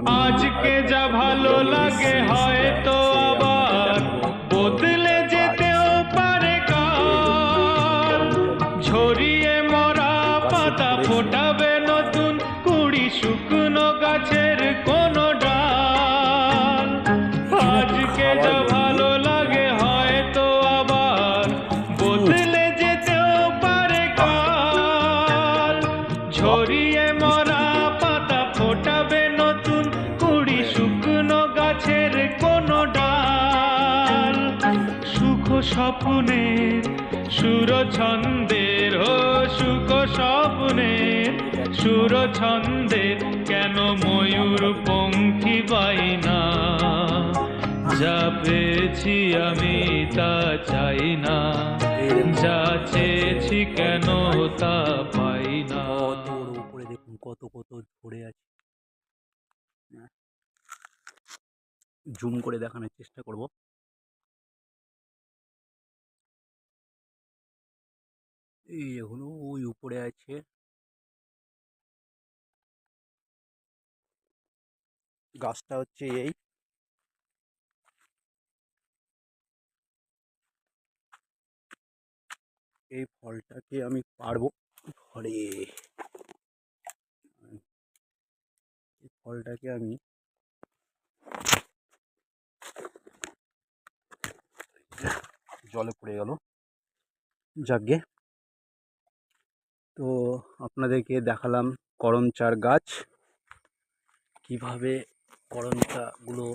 আজকে যা ভালো লাগে হয়তো আবার বদলে যেতেও পারে কাল। ঝরিয়ে মরা পাতা ফোটাবে নতুন কুড়ি, শুকনো গাছের কোনো ডাল। আজকে যা ভালো লাগে হয়তো আবার বদলে যেতেও পারে কাল। ঝরিয়ে মরা পাতা ফোটাবে নতুন কুড়ি, শুকনো গাছের কোনো ডাল। সুখ স্বপ্নের সুর ছন্দের, সুখ স্বপ্নের সুর ছন্দের কেন ময়ূর পঙ্খী বাইনা। যা পেয়েছি আমি তা চাই না, যা চেয়েছি কেন তা পাই না। উপরে দেখুন কত কত ঝরে আছে। জুম করে দেখানোর চেষ্টা করব। এই এগুলো ওই উপরে আছে। গাছটা হচ্ছে এই ফলটাকে আমি পারবো ঘরে। এই ফলটাকে আমি জলে পড়ে গেল, যাকগে। তো আপনাদেরকে দেখালাম করমচার গাছ, কিভাবে করমচাগুলো